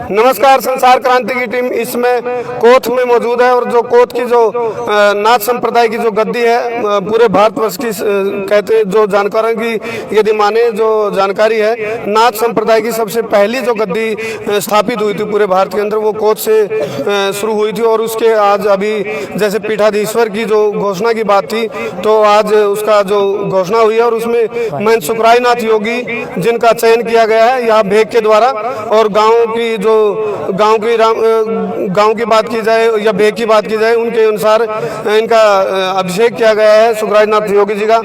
नमस्कार। संसार क्रांति की टीम इसमें कोथ में मौजूद है और जो कोथ की जो नाथ संप्रदाय की जो गद्दी है पूरे भारतवर्ष की कहते जो जानकारों की यदि माने जो जानकारी है, नाथ संप्रदाय की सबसे पहली जो गद्दी स्थापित हुई थी पूरे भारत के अंदर वो कोथ से शुरू हुई थी। और उसके आज अभी जैसे पीठाधीश्वर की जो घोषणा की बात थी तो आज उसका जो घोषणा हुई है और उसमें महंत सुखरायनाथ योगी जिनका चयन किया गया है यहाँ भेग के द्वारा। और गांव की बात की जाए या भेग की बात की जाए उनके अनुसार इनका अभिषेक किया गया है सुखरायनाथ योगी जी का।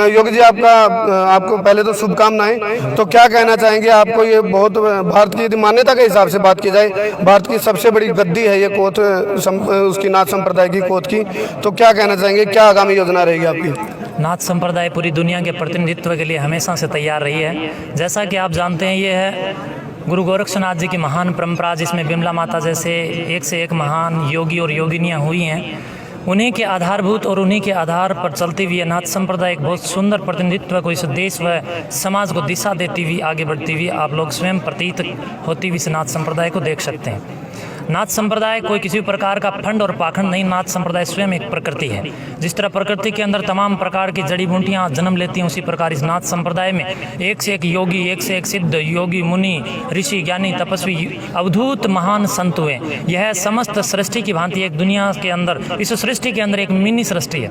योगी जी आपको पहले तो शुभकामनाएं। तो क्या कहना चाहेंगे आपको, ये बहुत भारत की मान्यता के हिसाब से बात की जाए भारत की सबसे बड़ी गद्दी है ये कोथ उसकी नाथ संप्रदाय की कोथ की, तो क्या कहना चाहेंगे, क्या आगामी योजना रहेगी आपकी? नाथ संप्रदाय पूरी दुनिया के प्रतिनिधित्व के लिए हमेशा से तैयार रही है। जैसा कि आप जानते हैं, ये है गुरु गोरक्षनाथ जी की महान परंपरा, जिसमें बिमला माता जैसे एक से एक महान योगी और योगिनियाँ हुई हैं। उन्हीं के आधारभूत और उन्हीं के आधार पर चलती हुई नाथ संप्रदाय एक बहुत सुंदर प्रतिनिधित्व को इस देश व समाज को दिशा देती हुई आगे बढ़ती हुई आप लोग स्वयं प्रतीत होती हुई इस नाथ संप्रदाय को देख सकते हैं। नाथ संप्रदाय कोई किसी प्रकार का फंड और पाखंड नहीं, नाथ संप्रदाय स्वयं एक प्रकृति है। जिस तरह प्रकृति के अंदर तमाम प्रकार की जड़ी बूटियाँ जन्म लेती हैं, उसी प्रकार इस नाथ संप्रदाय में एक से एक योगी, एक से एक सिद्ध योगी, मुनि, ऋषि, ज्ञानी, तपस्वी, अवधूत महान संत हुए। यह समस्त सृष्टि की भांति एक दुनिया के अंदर, इस सृष्टि के अंदर एक मिनी सृष्टि है।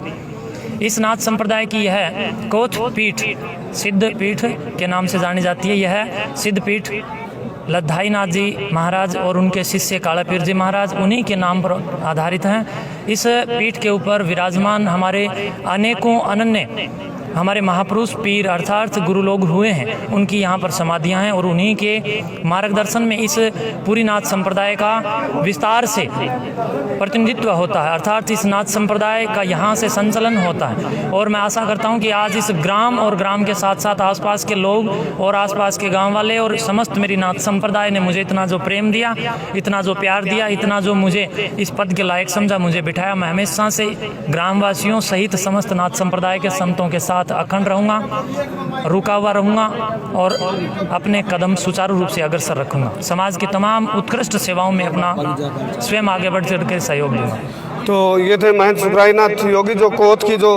इस नाथ संप्रदाय की यह कोथ पीठ सिद्ध पीठ के नाम से जानी जाती है। यह सिद्ध पीठ लद्दाई नाथ जी महाराज और उनके शिष्य काला पीर जी महाराज उन्हीं के नाम पर आधारित हैं। इस पीठ के ऊपर विराजमान हमारे अनेकों अनन्य हमारे महापुरुष पीर अर्थात गुरु लोग हुए हैं, उनकी यहाँ पर समाधियाँ हैं और उन्हीं के मार्गदर्शन में इस पूरी नाथ संप्रदाय का विस्तार से प्रतिनिधित्व होता है, अर्थात इस नाथ संप्रदाय का यहाँ से संचलन होता है। और मैं आशा करता हूँ कि आज इस ग्राम और ग्राम के साथ साथ आसपास के लोग और आसपास के गांव वाले और समस्त मेरी नाथ संप्रदाय ने मुझे इतना जो प्रेम दिया, इतना जो प्यार दिया, इतना जो मुझे इस पद के लायक समझा, मुझे बिठाया, मैं हमेशा से ग्रामवासियों सहित समस्त नाथ संप्रदाय के संतों के साथ अखंड रहूँगा, रुका हुआ रहूँगा और अपने कदम सुचारू रूप से अग्रसर रखूँगा। समाज की तमाम उत्कृष्ट सेवाओं में अपना स्वयं आगे बढ़ चढ़ कर सहयोग दूँगा। तो ये थे महंत सुखरायनाथ योगी जो कोथ की जो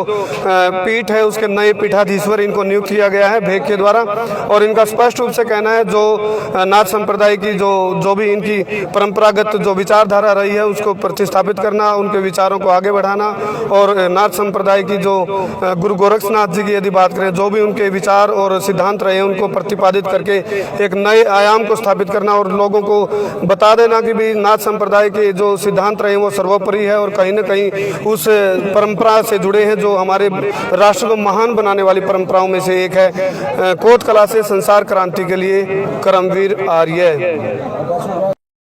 पीठ है उसके नए पीठाधीश्वर इनको नियुक्त किया गया है भेग के द्वारा। और इनका स्पष्ट रूप से कहना है जो नाथ संप्रदाय की जो भी इनकी परंपरागत जो विचारधारा रही है उसको प्रतिस्थापित करना, उनके विचारों को आगे बढ़ाना। और नाथ संप्रदाय की जो गुरु गोरक्षनाथ जी की यदि बात करें, जो भी उनके विचार और सिद्धांत रहे हैं उनको प्रतिपादित करके एक नए आयाम को स्थापित करना और लोगों को बता देना कि भी नाथ संप्रदाय के जो सिद्धांत रहे हैं वो सर्वोपरि है और कहीं न कहीं उस परंपरा से जुड़े हैं जो हमारे राष्ट्र को महान बनाने वाली परंपराओं में से एक है। कोथ कला से संसार क्रांति के लिए करमवीर आर्य।